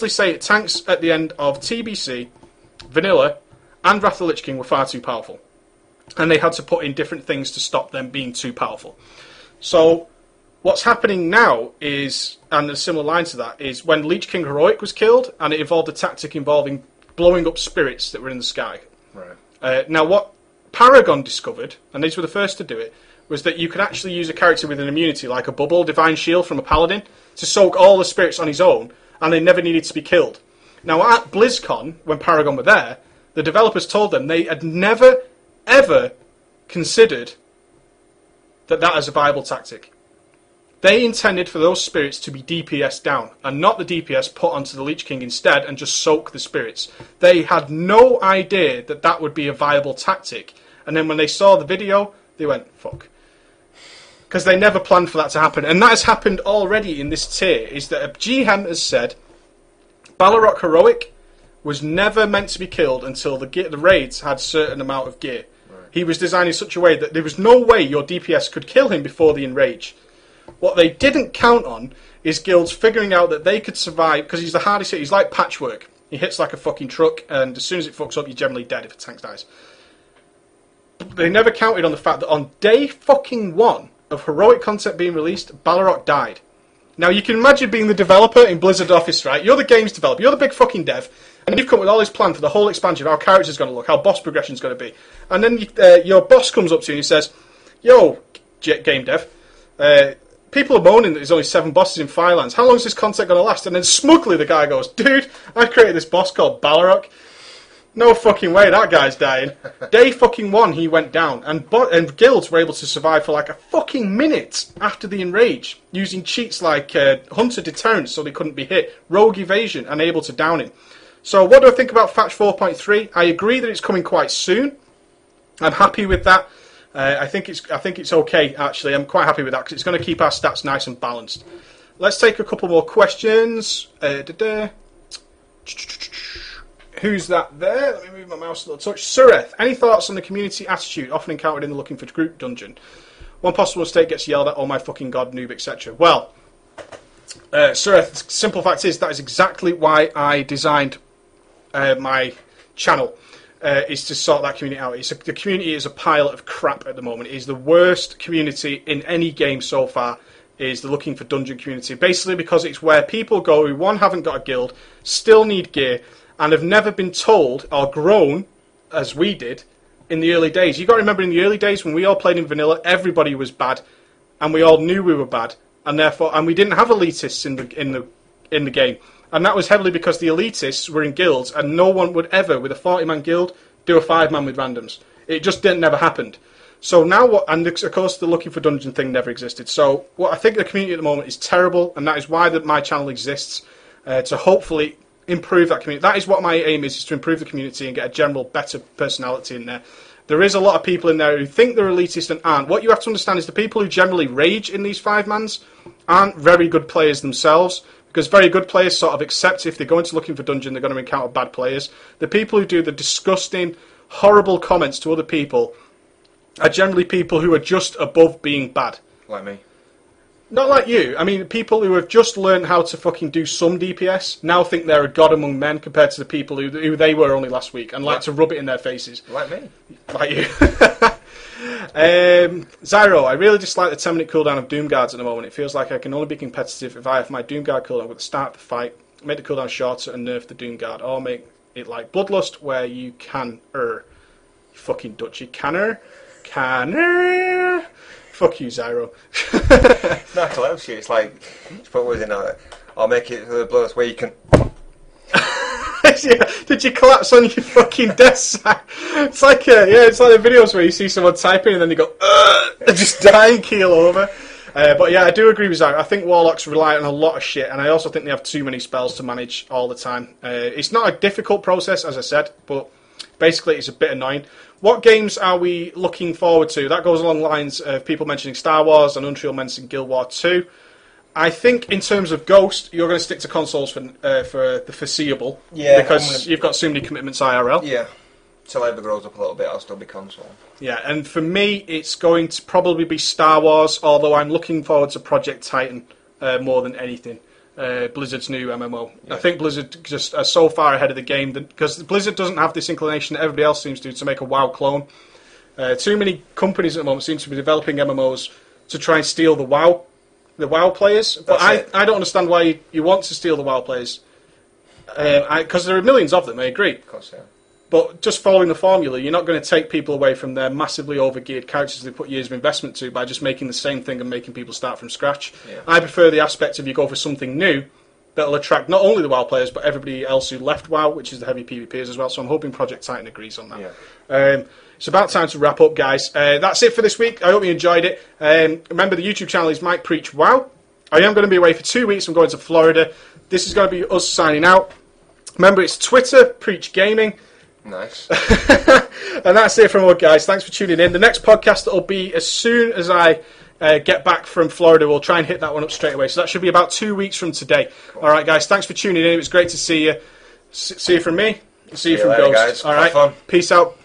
say tanks at the end of TBC, Vanilla, and Wrath of the Lich King were far too powerful. And they had to put in different things to stop them being too powerful. So what's happening now is, and a similar line to that, is when Lich King Heroic was killed, and it involved a tactic involving blowing up spirits that were in the sky. Right. Now what Paragon discovered, and these were the first to do it, was that you could actually use a character with an immunity, like a bubble, Divine Shield from a Paladin, to soak all the spirits on his own, and they never needed to be killed. Now at BlizzCon, when Paragon were there, the developers told them they had never, ever considered that as a viable tactic. They intended for those spirits to be DPS down, and not the DPS put onto the Lich King instead and just soak the spirits. They had no idea that would be a viable tactic, and then when they saw the video, they went, fuck. Because they never planned for that to happen. And that has happened already in this tier, is that a GM has said Balrog Heroic was never meant to be killed until the raids had a certain amount of gear. Right. He was designed in such a way that there was no way your DPS could kill him before the Enrage. What they didn't count on is guilds figuring out that they could survive, because he's the hardest hit. He's like Patchwork. He hits like a fucking truck, and as soon as it fucks up, you're generally dead if a tank dies. They never counted on the fact that on day fucking 1 of Heroic content being released, Balrog died. Now, you can imagine being the developer in Blizzard office, right? You're the games developer, you're the big fucking dev, and you've come up with all this plan for the whole expansion, how characters going to look, how boss progression's going to be. And then your boss comes up to you and he says, yo, game dev, people are moaning that there's only 7 bosses in Firelands. How long is this content going to last? And then smugly the guy goes, dude, I created this boss called Balrog. No fucking way, that guy's dying. Day fucking 1, he went down. And guilds were able to survive for like a fucking minute after the Enrage, using cheats like Hunter Deterrence so they couldn't be hit, Rogue Evasion, and able to down him. So what do I think about Patch 4.3? I agree that it's coming quite soon. I'm happy with that. I think it's okay, actually. I'm quite happy with that, because it's going to keep our stats nice and balanced. Let's take a couple more questions. Who's that there? Let me move my mouse a little touch. Sureth, any thoughts on the community attitude often encountered in the Looking for Group dungeon? One possible mistake gets yelled at, oh my fucking god, noob, etc. Well, Sureth, the simple fact is that is exactly why I designed my channel, is to sort that community out. The community is a pile of crap at the moment. It is the worst community in any game so far, is the Looking for Dungeon community. Basically because it's where people go who, one, haven't got a guild, still need gear, and have never been told or grown as we did in the early days. You've got to remember, in the early days when we all played in vanilla, everybody was bad, and we all knew we were bad, and we didn't have elitists in the game, and that was heavily because the elitists were in guilds, and no one would ever, with a 40-man guild, do a 5-man with randoms. It just never happened. So now and of course the Looking for Dungeon thing never existed. So what I think the community at the moment is terrible, and that is why my channel exists, to hopefully improve that community. That is what my aim is to improve the community and get a general better personality in there. There is a lot of people in there who think they're elitist and aren't. What you have to understand is the people who generally rage in these 5-mans aren't very good players themselves, because very good players sort of accept if they go into Looking for Dungeon they're going to encounter bad players. The people who do the disgusting, horrible comments to other people are generally people who are just above being bad. Like me. Not like you. I mean, people who have just learned how to fucking do some DPS now think they're a god among men compared to the people who they were only last week and like to rub it in their faces. Like me. Like you. Zyro, I really dislike the 10-minute cooldown of Doomguards at the moment. It feels like I can only be competitive if I have my Doomguard cooldown at the start of the fight, make the cooldown shorter and nerf the Doomguard, or make it like Bloodlust where you can You fucking Dutchy. Canner. Fuck you, Zyro. No, it's like, it's like, put words in there. I'll make it the Bloodlust where you can... Did you collapse on your fucking desk? It's like it's like the videos where you see someone typing and then they go and just die and keel over. But yeah, I do agree with Zach. I think Warlocks rely on a lot of shit, and I also think they have too many spells to manage all the time. It's not a difficult process, as I said, but basically it's a bit annoying. What games are we looking forward to? That goes along the lines of people mentioning Star Wars and Unreal mentioning Guild War 2. I think in terms of Ghost, you're going to stick to consoles for the foreseeable. Yeah. Because you've got so many commitments IRL. Yeah. Till Ever grows up a little bit, I'll still be console. Yeah, and for me, it's going to probably be Star Wars, although I'm looking forward to Project Titan more than anything. Blizzard's new MMO. Yeah. I think Blizzard just are so far ahead of the game because Blizzard doesn't have this inclination that everybody else seems to make a WoW clone. Too many companies at the moment seem to be developing MMOs to try and steal the WoW players. But I don't understand why you want to steal the WoW players. Because there are millions of them, I agree. Of course, yeah. But just following the formula, you're not going to take people away from their massively overgeared characters they put years of investment to by just making the same thing and making people start from scratch. Yeah. I prefer the aspect of you go for something new that'll attract not only the WoW players but everybody else who left WoW, which is the heavy PvPers as well. So I'm hoping Project Titan agrees on that. Yeah. It's about time to wrap up, guys. That's it for this week. I hope you enjoyed it. Remember, the YouTube channel is Mike Preach WoW. I am going to be away for 2 weeks. I'm going to Florida. This is going to be us signing out. Remember, it's Twitter, Preach Gaming. Nice. And that's it from us, guys. Thanks for tuning in. The next podcast will be as soon as I get back from Florida. We'll try and hit that one up straight away. So that should be about 2 weeks from today. Cool. All right, guys. Thanks for tuning in. It was great to see you. See you from me. See you from later, Ghost. guys. All right. Have fun. Peace out.